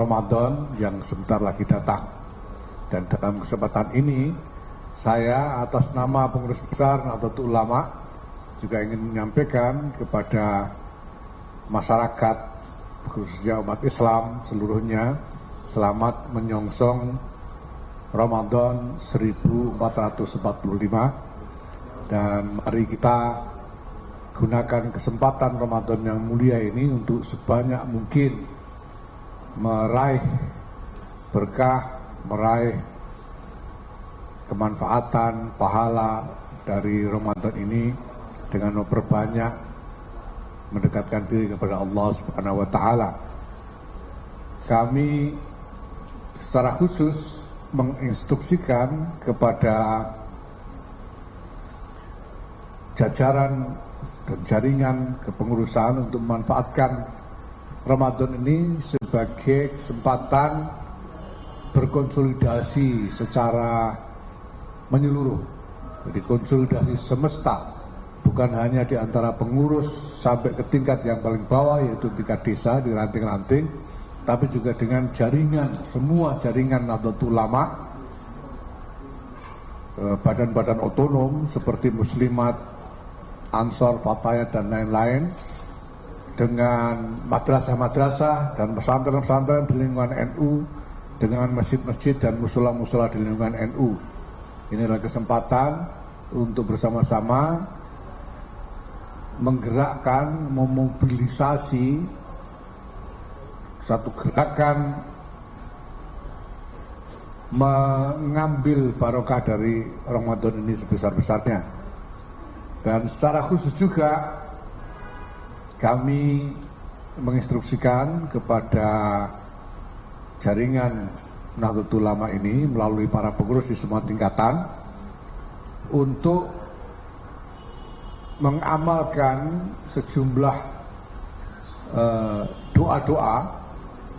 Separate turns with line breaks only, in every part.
Ramadan yang sebentar lagi datang. Dan dalam kesempatan ini saya atas nama pengurus besar Nahdlatul Ulama juga ingin menyampaikan kepada masyarakat khususnya umat Islam seluruhnya selamat menyongsong Ramadan 1445, dan mari kita gunakan kesempatan Ramadan yang mulia ini untuk sebanyak mungkin meraih berkah, meraih kemanfaatan, pahala dari Ramadan ini dengan memperbanyak mendekatkan diri kepada Allah Subhanahu wa Ta'ala. Kami secara khusus menginstruksikan kepada jajaran dan jaringan kepengurusan untuk memanfaatkan Ramadan ini sebagai kesempatan berkonsolidasi secara menyeluruh. Jadi konsolidasi semesta, bukan hanya di antara pengurus sampai ke tingkat yang paling bawah yaitu tingkat desa di ranting-ranting, tapi juga dengan jaringan, semua jaringan Nahdlatul Ulama, badan-badan otonom seperti Muslimat, Ansor, Fatayat dan lain-lain, dengan madrasah-madrasah dan pesantren-pesantren di lingkungan NU, dengan masjid-masjid dan mushola-mushola di lingkungan NU. Ini adalah kesempatan untuk bersama-sama menggerakkan, memobilisasi satu gerakan mengambil barokah dari Ramadan ini sebesar-besarnya. Dan secara khusus juga kami menginstruksikan kepada jaringan Nahdlatul Ulama ini melalui para pengurus di semua tingkatan untuk mengamalkan sejumlah doa-doa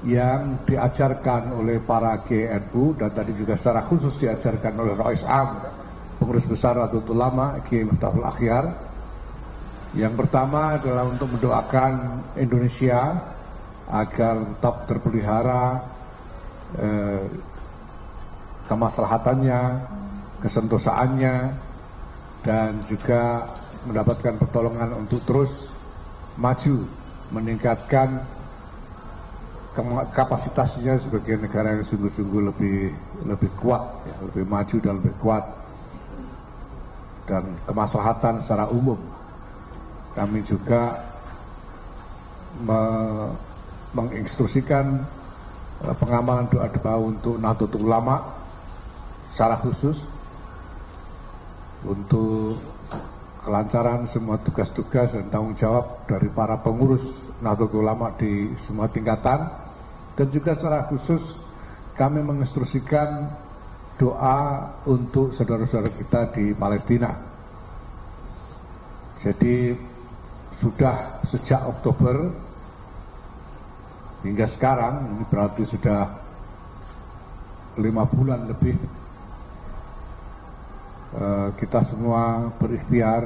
yang diajarkan oleh para GNU dan tadi juga secara khusus diajarkan oleh Rais Am, pengurus besar Nahdlatul Ulama, Kiai Miftahul Akhyar. Yang pertama adalah untuk mendoakan Indonesia agar tetap terpelihara kemaslahatannya, kesentosaannya, dan juga mendapatkan pertolongan untuk terus maju, meningkatkan kapasitasnya sebagai negara yang sungguh-sungguh lebih kuat, ya, lebih maju dan lebih kuat, dan kemaslahatan secara umum. Kami juga menginstruksikan pengamalan doa-doa untuk Nahdlatul Ulama secara khusus untuk kelancaran semua tugas-tugas dan tanggung jawab dari para pengurus Nahdlatul Ulama di semua tingkatan. Dan juga secara khusus kami menginstruksikan doa untuk saudara-saudara kita di Palestina. Jadi sudah sejak Oktober hingga sekarang, ini berarti sudah 5 bulan lebih, kita semua berikhtiar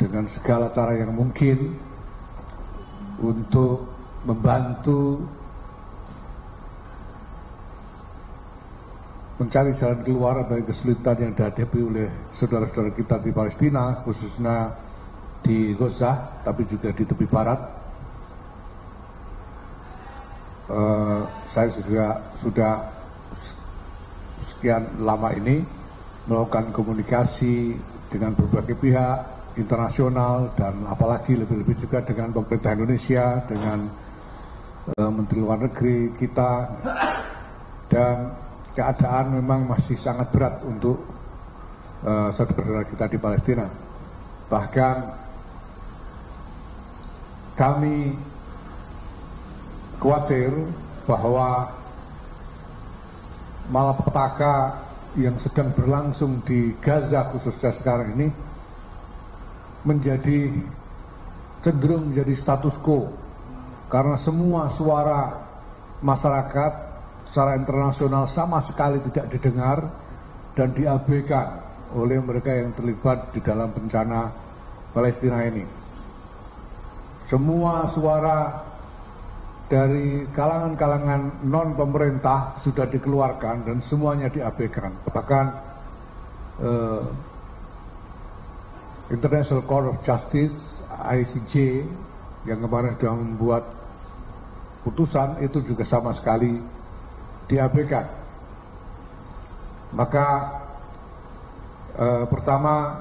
dengan segala cara yang mungkin untuk membantu mencari jalan keluar dari kesulitan yang dihadapi oleh saudara-saudara kita di Palestina, khususnya di Gaza, tapi juga di tepi barat. Saya sudah sekian lama ini melakukan komunikasi dengan berbagai pihak internasional dan apalagi lebih-lebih juga dengan pemerintah Indonesia, dengan Menteri Luar Negeri kita, dan keadaan memang masih sangat berat untuk saudara-saudara kita di Palestina. Bahkan kami khawatir bahwa malapetaka yang sedang berlangsung di Gaza khususnya sekarang ini cenderung menjadi status quo, karena semua suara masyarakat secara internasional sama sekali tidak didengar dan diabaikan oleh mereka yang terlibat di dalam bencana Palestina ini. Semua suara dari kalangan-kalangan non pemerintah sudah dikeluarkan dan semuanya diabaikan. Bahkan International Court of Justice (ICJ) yang kemarin sudah membuat putusan itu juga sama sekali diabaikan. Maka pertama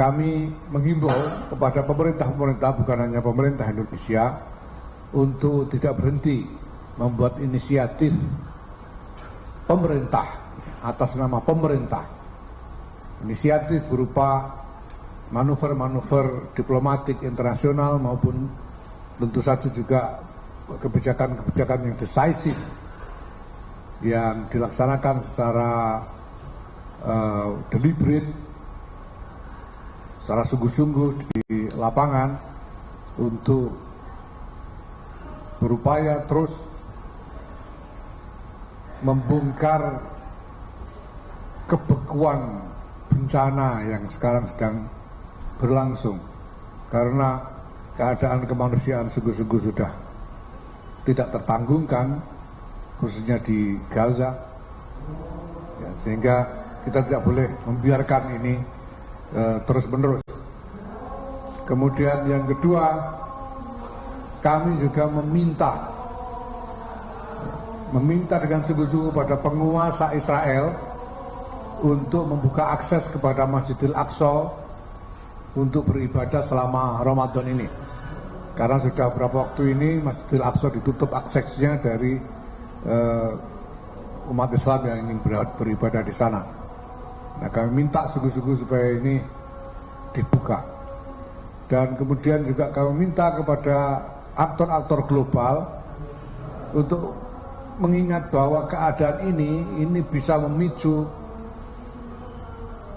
kami menghimbau kepada pemerintah-pemerintah, bukan hanya pemerintah Indonesia, untuk tidak berhenti membuat inisiatif pemerintah atas nama pemerintah. Inisiatif berupa manuver-manuver diplomatik internasional maupun tentu saja juga kebijakan-kebijakan yang decisive yang dilaksanakan secara deliberate, secara sungguh-sungguh di lapangan untuk berupaya terus membongkar kebekuan bencana yang sekarang sedang berlangsung, karena keadaan kemanusiaan sungguh-sungguh sudah tidak tertanggungkan, khususnya di Gaza, ya, sehingga kita tidak boleh membiarkan ini terus-menerus. Kemudian yang kedua, kami juga meminta dengan sungguh-sungguh pada penguasa Israel untuk membuka akses kepada Masjidil Aqsa untuk beribadah selama Ramadan ini. Karena sudah beberapa waktu ini Masjidil Aqsa ditutup aksesnya dari umat Islam yang ingin beribadah di sana. Nah, kami minta sungguh-sungguh supaya ini dibuka. Dan kemudian juga kami minta kepada aktor-aktor global untuk mengingat bahwa keadaan ini bisa memicu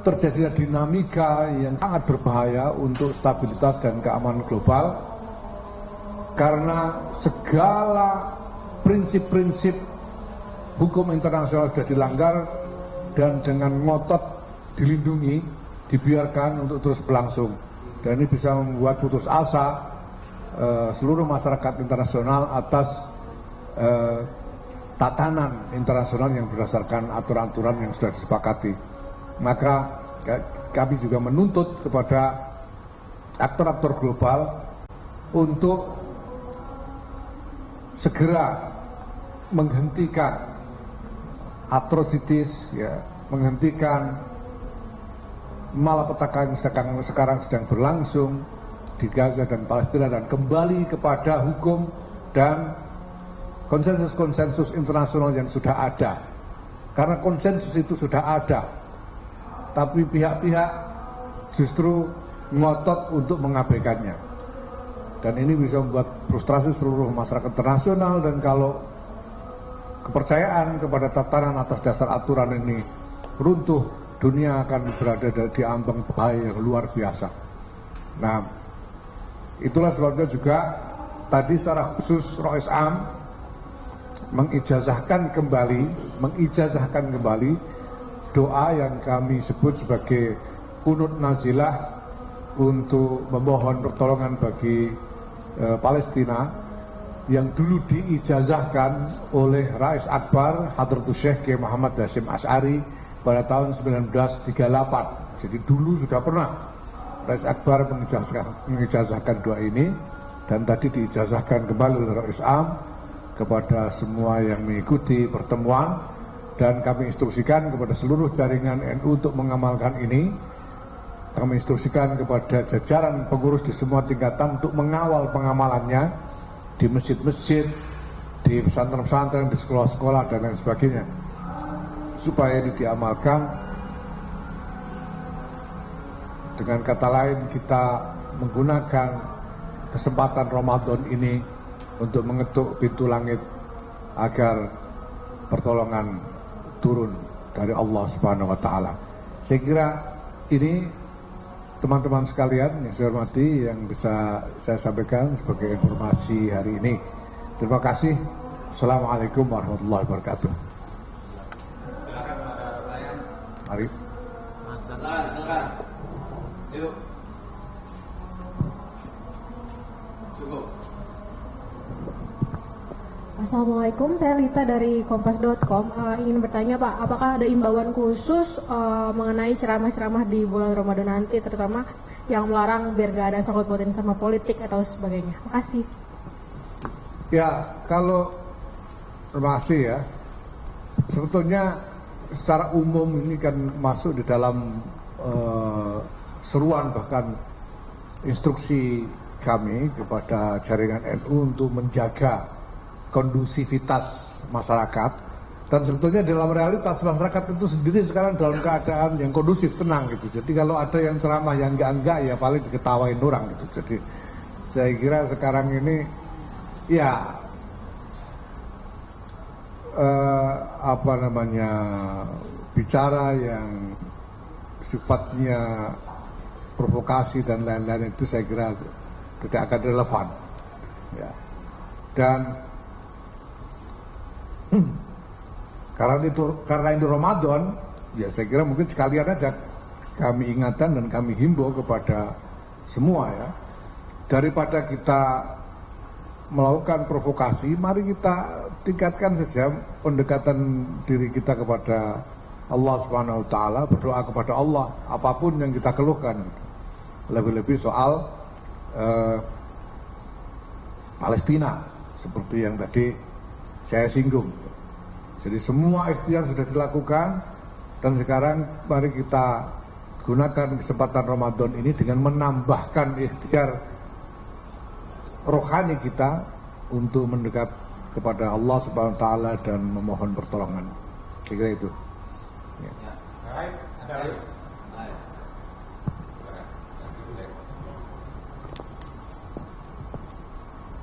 terjadinya dinamika yang sangat berbahaya untuk stabilitas dan keamanan global, karena segala prinsip-prinsip hukum internasional sudah dilanggar dan dengan ngotot dilindungi, dibiarkan untuk terus berlangsung, dan ini bisa membuat putus asa seluruh masyarakat internasional atas tatanan internasional yang berdasarkan aturan-aturan yang sudah disepakati. Maka kami juga menuntut kepada aktor-aktor global untuk segera menghentikan atrocities, ya, menghentikan malapetaka yang sekarang sedang berlangsung di Gaza dan Palestina, dan kembali kepada hukum dan konsensus-konsensus internasional yang sudah ada. Karena konsensus itu sudah ada, tapi pihak-pihak justru ngotot untuk mengabaikannya. Dan ini bisa membuat frustrasi seluruh masyarakat internasional, dan kalau kepercayaan kepada tatanan atas dasar aturan ini runtuh, dunia akan berada di ambang bahaya yang luar biasa. Nah, itulah sebabnya juga tadi secara khusus Rois Am mengijazahkan kembali doa yang kami sebut sebagai kunut nazilah untuk memohon pertolongan bagi Palestina, yang dulu diijazahkan oleh Rais Akbar Hadratus Syekh Kiai Muhammad Hasyim Asy'ari pada tahun 1938. Jadi dulu sudah pernah Rais Akbar mengijazahkan doa ini, dan tadi diijazahkan kembali oleh Rais Am kepada semua yang mengikuti pertemuan, dan kami instruksikan kepada seluruh jaringan NU untuk mengamalkan ini. Kami instruksikan kepada jajaran pengurus di semua tingkatan untuk mengawal pengamalannya di masjid-masjid, di pesantren-pesantren, di sekolah-sekolah, dan lain sebagainya, supaya ini diamalkan. Dengan kata lain, kita menggunakan kesempatan Ramadan ini untuk mengetuk pintu langit agar pertolongan turun dari Allah Subhanahu wa Ta'ala. Saya kira ini, teman-teman sekalian yang saya hormati, yang bisa saya sampaikan sebagai informasi hari ini. Terima kasih. Assalamualaikum warahmatullahi wabarakatuh.
Silakan ada pertanyaan.
Mari.
Silakan. Yuk. Cukup.
Assalamualaikum, saya Lita dari Kompas.com. Ingin bertanya Pak, apakah ada imbauan khusus mengenai ceramah-ceramah di bulan Ramadan nanti, terutama yang melarang biar gak ada sangkut pautin sama politik atau sebagainya? Makasih.
Ya, kalau terima kasih ya. Sebetulnya secara umum ini kan masuk di dalam seruan bahkan instruksi kami kepada jaringan NU untuk menjaga kondusivitas masyarakat, dan sebetulnya dalam realitas masyarakat itu sendiri sekarang dalam keadaan yang kondusif, tenang gitu. Jadi kalau ada yang ceramah yang enggak ya paling diketawain orang gitu. Jadi saya kira sekarang ini ya bicara yang sifatnya provokasi dan lain-lain itu saya kira tidak akan relevan ya. Dan karena ini Ramadan, ya saya kira mungkin sekalian aja kami ingatkan dan kami himbau kepada semua ya, daripada kita melakukan provokasi, mari kita tingkatkan saja pendekatan diri kita kepada Allah Subhanahu wa taala, berdoa kepada Allah apapun yang kita keluhkan. Lebih-lebih soal Palestina seperti yang tadi saya singgung. Jadi semua ikhtiar sudah dilakukan, dan sekarang mari kita gunakan kesempatan Ramadan ini dengan menambahkan ikhtiar rohani kita untuk mendekat kepada Allah Subhanahu wa taala dan memohon pertolongan. Kira itu. Ya. Baik, ada lagi.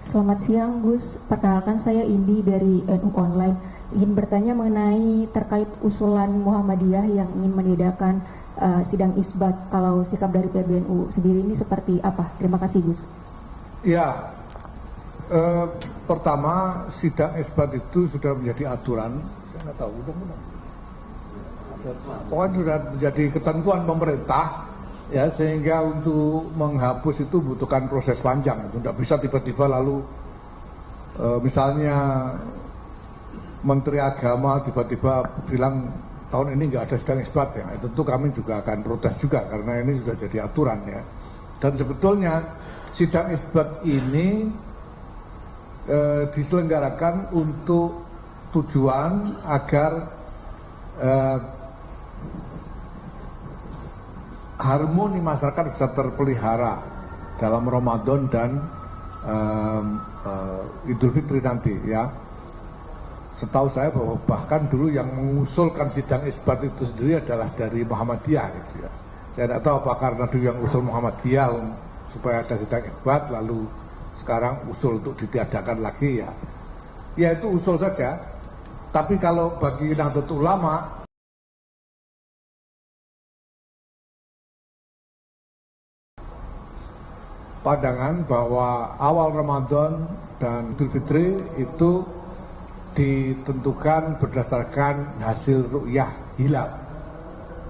Selamat siang Gus, perkenalkan saya Indi dari NU Online. Ingin bertanya mengenai terkait usulan Muhammadiyah yang ingin meniadakan sidang isbat. Kalau sikap dari PBNU sendiri ini seperti apa? Terima kasih Gus.
Ya, pertama sidang isbat itu sudah menjadi aturan. Saya nggak tahu, mudah-mudahan. Pokoknya sudah menjadi ketentuan pemerintah. Ya, sehingga untuk menghapus itu butuhkan proses panjang. Itu tidak bisa tiba-tiba lalu misalnya Menteri Agama tiba-tiba bilang tahun ini nggak ada sidang isbat ya. Tentu kami juga akan protes juga karena ini sudah jadi aturan ya. Dan sebetulnya sidang isbat ini diselenggarakan untuk tujuan agar harmoni masyarakat bisa terpelihara dalam Ramadan dan Idul Fitri nanti ya. Setahu saya bahwa bahkan dulu yang mengusulkan sidang isbat itu sendiri adalah dari Muhammadiyah gitu ya. Saya tidak tahu apa karena dulu yang usul Muhammadiyah supaya ada sidang isbat, lalu sekarang usul untuk ditiadakan lagi ya. Ya itu usul saja. Tapi kalau bagi Nahdlatul Ulama, pandangan bahwa awal Ramadan dan Idul Fitri itu ditentukan berdasarkan hasil ru'yah hilal.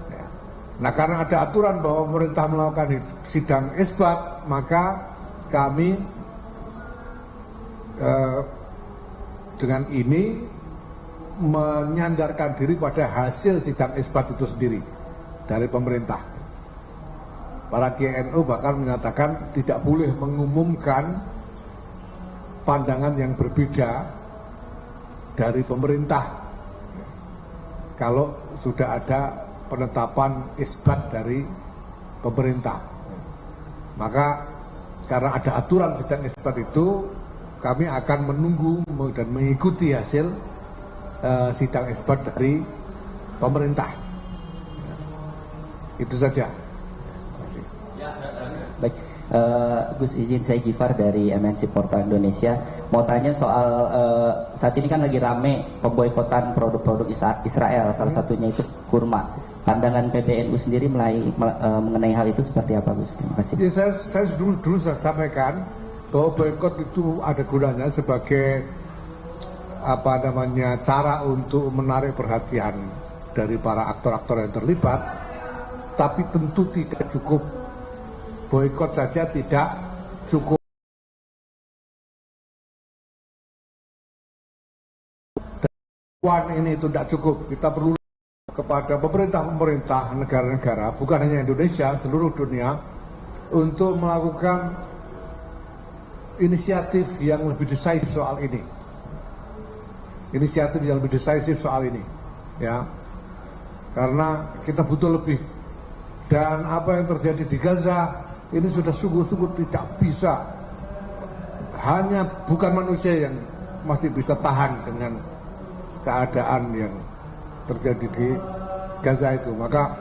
Ya. Nah karena ada aturan bahwa pemerintah melakukan sidang isbat, maka kami dengan ini menyandarkan diri pada hasil sidang isbat itu sendiri dari pemerintah. Para Kiai NU bahkan menyatakan tidak boleh mengumumkan pandangan yang berbeda dari pemerintah kalau sudah ada penetapan isbat dari pemerintah. Maka karena ada aturan sidang isbat itu, kami akan menunggu dan mengikuti hasil sidang isbat dari pemerintah. Itu saja.
Baik, Gus izin saya Gifar dari MNC Portal Indonesia. Mau tanya soal saat ini kan lagi rame pemboikotan produk-produk Israel, salah satunya itu kurma. Pandangan PBNU sendiri mengenai hal itu seperti apa, Gus? Terima kasih.
Ya, saya dulu sudah sampaikan bahwa boikot itu ada gunanya sebagai cara untuk menarik perhatian dari para aktor-aktor yang terlibat, tapi tentu tidak cukup. Boikot saja tidak cukup. ini itu tidak cukup. Kita perlu kepada pemerintah-pemerintah negara-negara, bukan hanya Indonesia, seluruh dunia, untuk melakukan inisiatif yang lebih decisif soal ini. Inisiatif yang lebih decisif soal ini, ya. Karena kita butuh lebih. Dan apa yang terjadi di Gaza ini sudah sungguh-sungguh tidak bisa. Hanya bukan manusia yang masih bisa tahan dengan keadaan yang terjadi di Gaza itu. Maka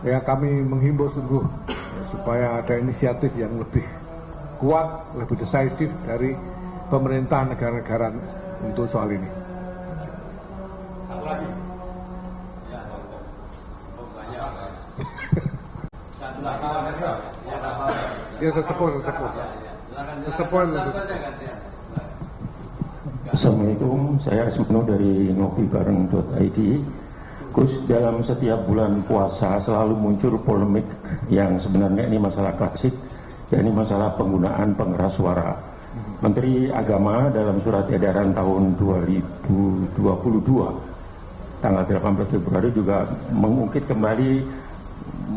ya kami menghimbau sungguh supaya ada inisiatif yang lebih kuat, lebih decisif dari pemerintah negara-negara untuk soal ini.
Satu lagi. Ya, banyak. Satu lagi.
Ya sesepuh.
Assalamualaikum, saya Asmino dari ngopibareng.id. Gus, dalam setiap bulan puasa selalu muncul polemik yang sebenarnya ini masalah klasik, yakni masalah penggunaan pengeras suara. Menteri Agama dalam surat edaran tahun 2022 tanggal 18 Februari juga mengungkit kembali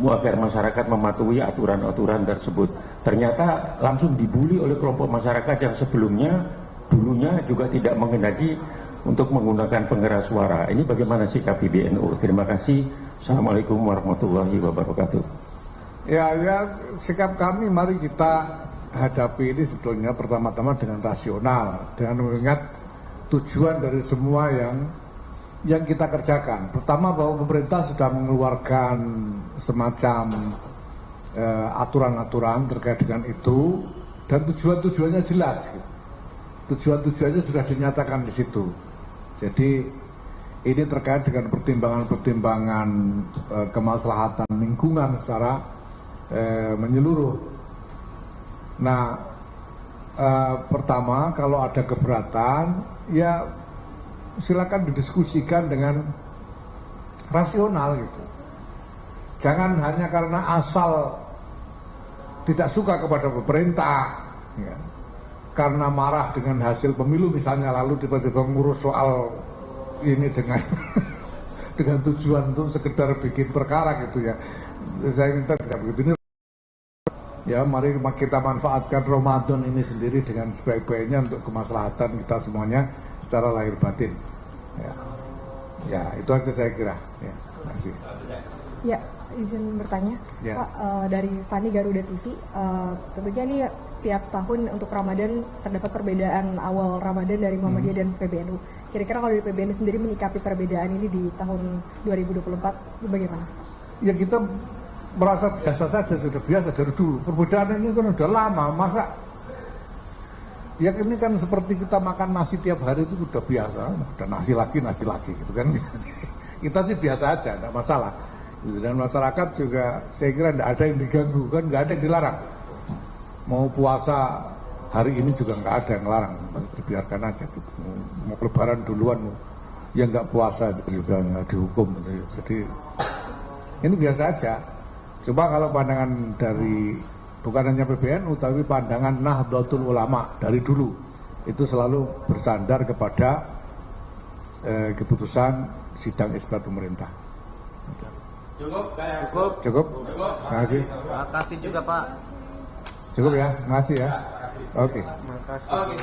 agar masyarakat mematuhi aturan-aturan tersebut. Ternyata langsung dibully oleh kelompok masyarakat yang dulunya juga tidak menghendaki untuk menggunakan pengeras suara. Ini bagaimana sikap PBNU? Terima kasih. Assalamualaikum warahmatullahi wabarakatuh.
Ya, sikap kami mari kita hadapi ini sebetulnya pertama-tama dengan rasional, dengan mengingat tujuan dari semua yang kita kerjakan. Pertama, bahwa pemerintah sudah mengeluarkan semacam aturan-aturan terkait dengan itu, dan tujuannya jelas. Tujuannya sudah dinyatakan di situ. Jadi ini terkait dengan pertimbangan kemaslahatan lingkungan secara menyeluruh. Nah, pertama kalau ada keberatan, ya silakan didiskusikan dengan rasional gitu. Jangan hanya karena asal tidak suka kepada pemerintah, ya, karena marah dengan hasil pemilu misalnya, lalu tiba-tiba ngurus soal ini dengan dengan tujuan untuk sekedar bikin perkara gitu ya. Saya minta tidak begitu. Ini ya, mari kita manfaatkan Ramadan ini sendiri dengan sebaik-baiknya untuk kemaslahatan kita semuanya secara lahir batin. Ya itu aja saya kira. Ya, terima kasih.
Ya, izin bertanya,
Ya.
Pak, dari Fani Garuda TV, tentunya ini setiap tahun untuk Ramadan terdapat perbedaan awal Ramadan dari Muhammadiyah dan PBNU. Kira-kira kalau dari PBNU sendiri menyikapi perbedaan ini di tahun 2024 bagaimana?
Ya kita merasa biasa saja, sudah biasa dari dulu. Perbedaan ini kan udah lama, masa ya ini kan seperti kita makan nasi tiap hari itu udah biasa, udah nasi lagi gitu kan. Kita sih biasa aja, tidak masalah. Dan masyarakat juga saya kira tidak ada yang diganggu, kan nggak ada yang dilarang. Mau puasa hari ini juga nggak ada yang larang, dibiarkan aja. Mau lebaran duluan, ya nggak puasa juga nggak dihukum. Jadi ini biasa aja. Coba kalau pandangan dari bukan hanya PBNU tapi pandangan Nahdlatul Ulama dari dulu itu selalu bersandar kepada keputusan sidang isbat pemerintah. Cukup. Terima kasih.
Terima kasih juga Pak.
Cukup ya, terima kasih ya. Oke.
Oke.